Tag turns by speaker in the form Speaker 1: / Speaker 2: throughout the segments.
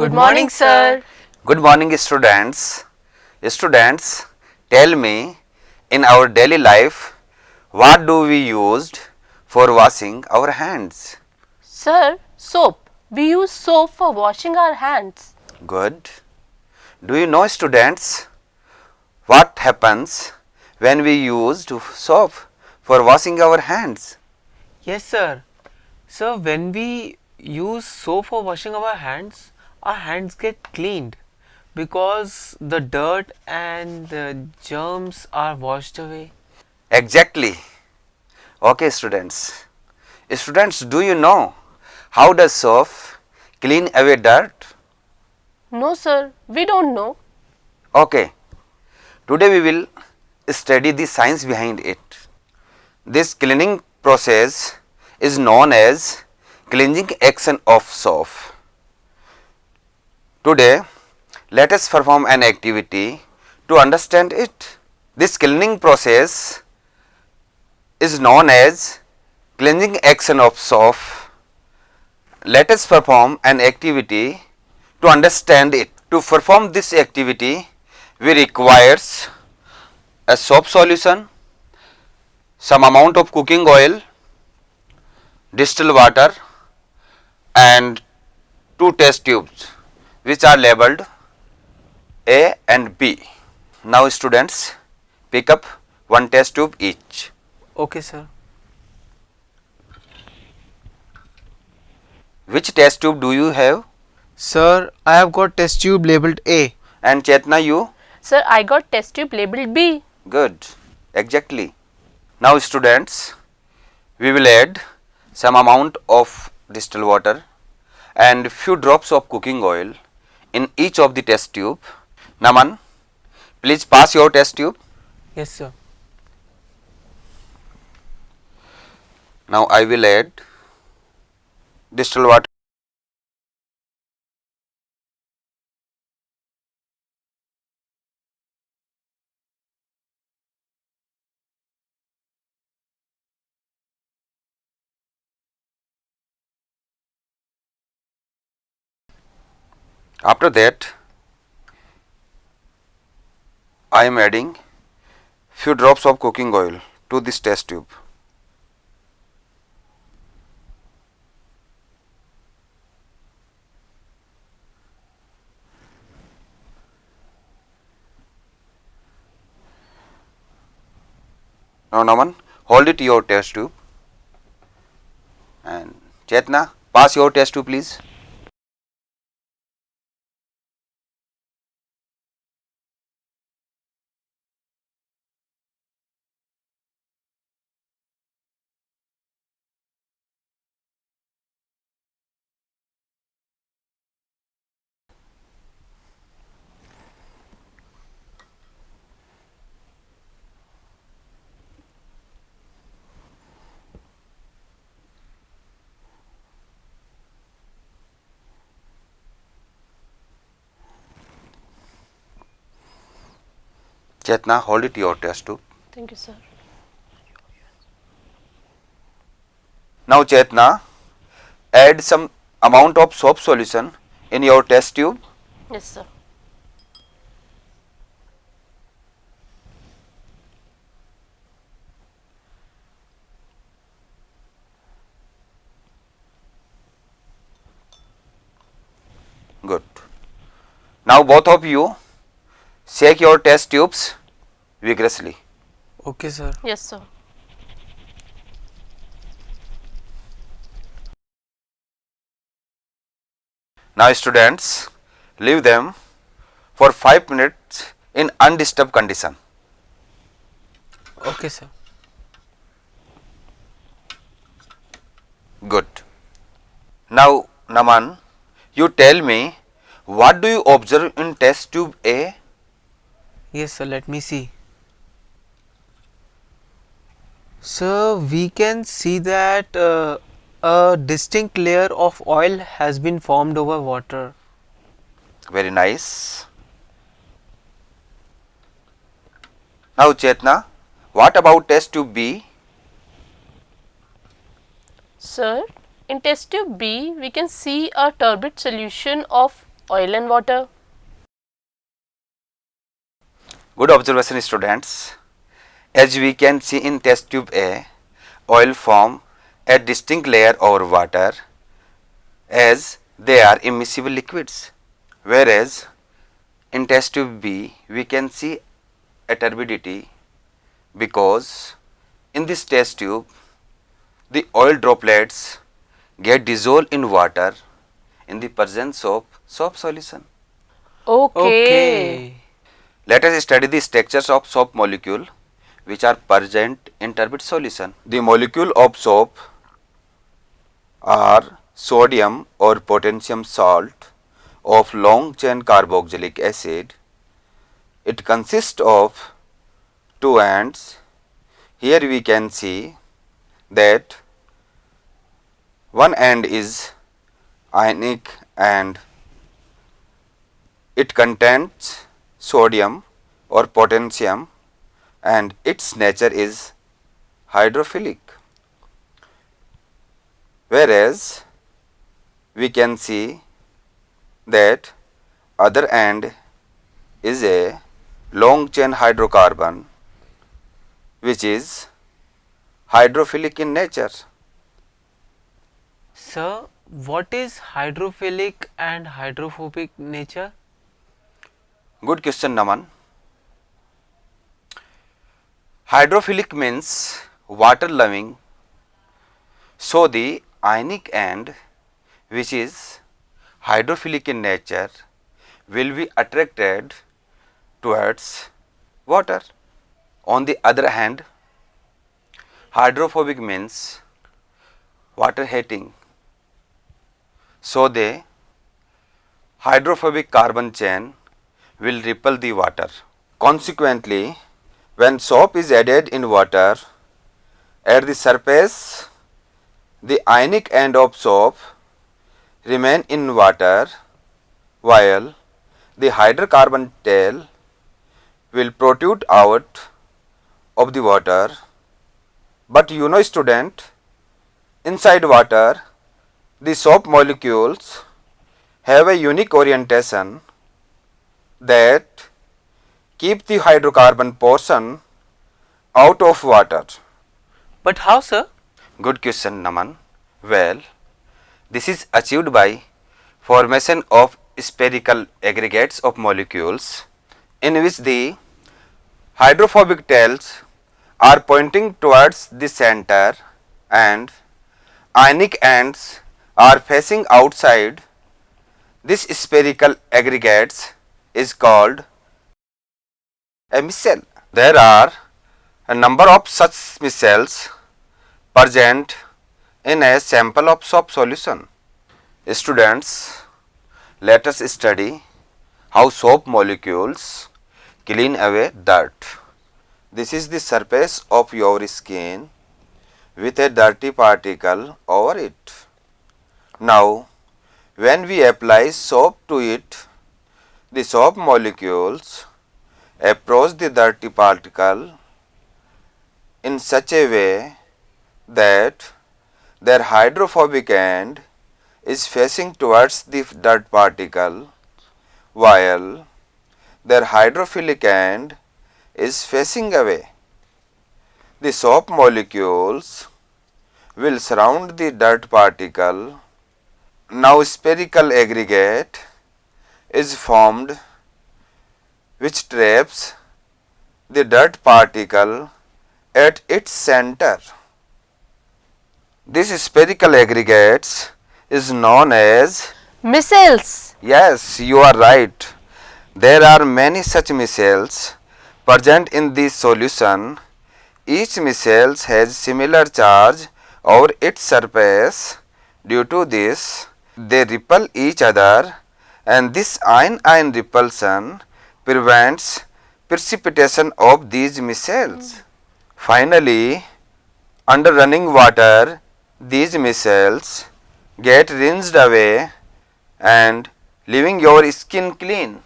Speaker 1: Good morning, sir.
Speaker 2: Good morning, students. Students, tell me, in our daily life, what do we used for washing our hands?
Speaker 1: Sir, soap. We use soap for washing our hands.
Speaker 2: Good. Do you know, students, what happens when we used soap for washing our hands?
Speaker 3: Yes, sir. Sir, when we use soap for washing our hands get cleaned because the dirt and the germs are washed away.
Speaker 2: Exactly. Okay, students. Students, do you know how does soap clean away dirt?
Speaker 1: No, sir, we don't know.
Speaker 2: Okay. Today we will study the science behind it. This cleaning process is known as cleansing action of soap. Today, let us perform an activity to understand it. This cleaning process is known as cleansing action of soap. Let us perform an activity to understand it. To perform this activity, we requires a soap solution, some amount of cooking oil, distilled water and two test tubes which are labeled A and B. Now students, pick up one test tube each.
Speaker 3: Okay, sir.
Speaker 2: Which test tube do you have?
Speaker 3: Sir, I have got test tube labeled A.
Speaker 2: And Chetna, you?
Speaker 1: Sir, I got test tube labeled B.
Speaker 2: Good. Exactly. Now students, we will add some amount of distilled water and few drops of cooking oil in each of the test tube. Naman, please pass your test tube.
Speaker 3: Yes, sir.
Speaker 2: Now I will add distilled water. After that, I am adding few drops of cooking oil to this test tube. Now Naman, hold it your test tube. And Chetna, pass your test tube please. Chetna, hold it your test tube.
Speaker 1: Thank you, sir.
Speaker 2: Now Chetna, add some amount of soap solution in your test tube.
Speaker 1: Yes, sir.
Speaker 2: Good. Now both of you shake your test tubes vigorously.
Speaker 3: Okay, sir.
Speaker 1: Yes, sir.
Speaker 2: Now students, leave them for 5 minutes in undisturbed condition.
Speaker 3: Okay, sir.
Speaker 2: Good. Now Naman, you tell me, what do you observe in test tube A?
Speaker 3: Yes, sir. Let me see. Sir, we can see that a distinct layer of oil has been formed over water.
Speaker 2: Very nice. Now Chetna, what about test tube B?
Speaker 1: Sir, in test tube B, we can see a turbid solution of oil and water?
Speaker 2: Good observation, students. As we can see in test tube A, oil form a distinct layer over water as they are immiscible liquids, whereas in test tube B we can see a turbidity because in this test tube the oil droplets get dissolved in water in the presence of soap solution.
Speaker 1: Okay.
Speaker 2: Let us study the structures of soap molecule which are present in turbid solution. The molecule of soap are sodium or potassium salt of long chain carboxylic acid. It consists of two ends. Here we can see that one end is ionic and it contains sodium or potassium and its nature is hydrophilic, whereas we can see that other end is a long chain hydrocarbon which is hydrophilic in nature.
Speaker 3: Sir, what is hydrophilic and hydrophobic nature?
Speaker 2: Good question, Naman. Hydrophilic means water loving, so the ionic end which is hydrophilic in nature will be attracted towards water. On the other hand, hydrophobic means water hating, so the hydrophobic carbon chain will repel the water. Consequently, when soap is added in water, at the surface the ionic end of soap remain in water while the hydrocarbon tail will protrude out of the water. But you know, student, inside water the soap molecules have a unique orientation that keep the hydrocarbon portion out of water.
Speaker 3: But how, sir?
Speaker 2: Good question, Naman. Well, this is achieved by formation of spherical aggregates of molecules in which the hydrophobic tails are pointing towards the center and ionic ends are facing outside. This spherical aggregates is called a micelle. There are a number of such micelles present in a sample of soap solution. Students, let us study how soap molecules clean away dirt. This is the surface of your skin with a dirty particle over it. Now, when we apply soap to it, the soap molecules approach the dirty particle in such a way that their hydrophobic end is facing towards the dirt particle while their hydrophilic end is facing away. The soap molecules will surround the dirt particle. Now spherical aggregate is formed which traps the dirt particle at its center. This spherical aggregates is known as
Speaker 1: Micelles.
Speaker 2: Yes, you are right. There are many such micelles present in this solution. Each micelle has similar charge over its surface. Due to this, they repel each other, and this ion-ion repulsion prevents precipitation of these micelles. Finally, under running water, these micelles get rinsed away and leaving your skin clean.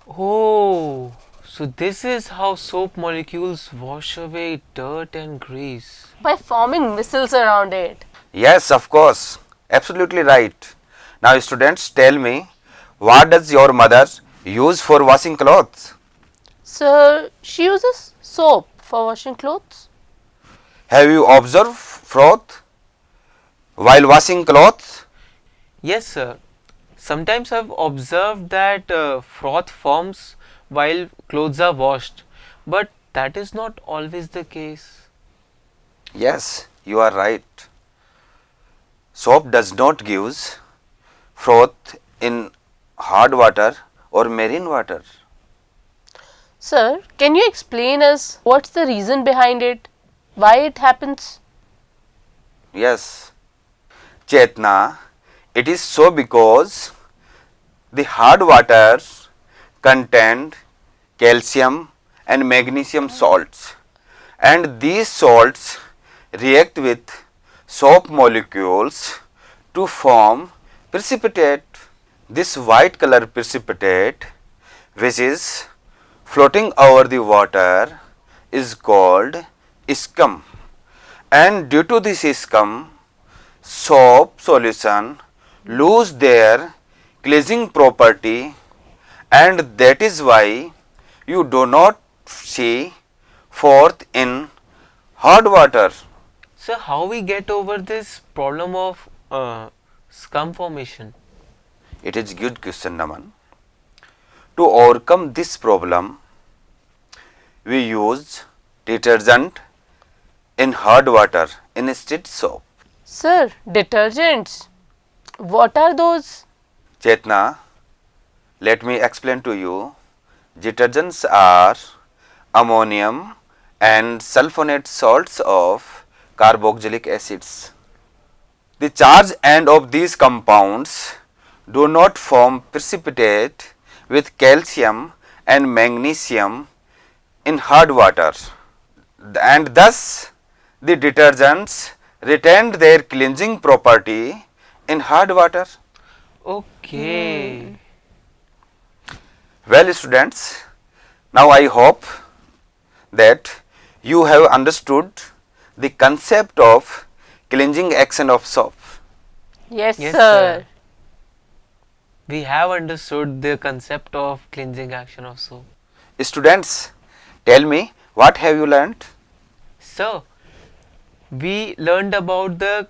Speaker 3: Oh, so this is how soap molecules wash away dirt and grease.
Speaker 1: By forming micelles around it.
Speaker 2: Yes, of course, absolutely right. Now students, tell me, What does your mother use for washing clothes?
Speaker 1: Sir, she uses soap for washing clothes.
Speaker 2: Have you observed froth while washing clothes?
Speaker 3: Yes, sir. Sometimes I've observed that froth forms while clothes are washed, but that is not always the case.
Speaker 2: Yes, you are right. Soap does not give froth in hard water or marine water.
Speaker 1: Sir, can you explain us what's the reason behind it? Why it happens?
Speaker 2: Yes, Chetna, it is so because the hard water contained calcium and magnesium salts, and these salts react with soap molecules to form precipitate. This white color precipitate, which is floating over the water, is called scum, and due to this scum, soap solution lose their cleansing property, and that is why you do not see froth in hard water.
Speaker 3: So how we get over this problem of scum formation?
Speaker 2: It is good question, Naman. To overcome this problem, we use detergent in hard water instead soap.
Speaker 1: Sir, detergents. What are those?
Speaker 2: Chetna, let me explain to you. Detergents are ammonium and sulfonate salts of carboxylic acids. The charge end of these compounds do not form precipitate with calcium and magnesium in hard water, and thus the detergents retained their cleansing property in hard water.
Speaker 3: Okay.
Speaker 2: Well, students, now I hope that you have understood the concept of cleansing action of soap.
Speaker 1: Yes,
Speaker 3: Yes,
Speaker 1: sir.
Speaker 3: sir. We have understood the concept of cleansing action of soap.
Speaker 2: Students, tell me, what have you learnt?
Speaker 3: So, we learned about the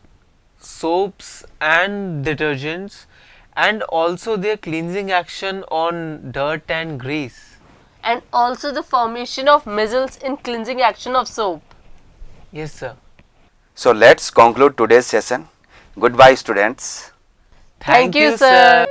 Speaker 3: soaps and detergents and also their cleansing action on dirt and grease.
Speaker 1: And also the formation of missiles in cleansing action of soap.
Speaker 3: Yes, sir.
Speaker 2: So let's conclude today's session. Goodbye, students.
Speaker 1: Thank you, sir.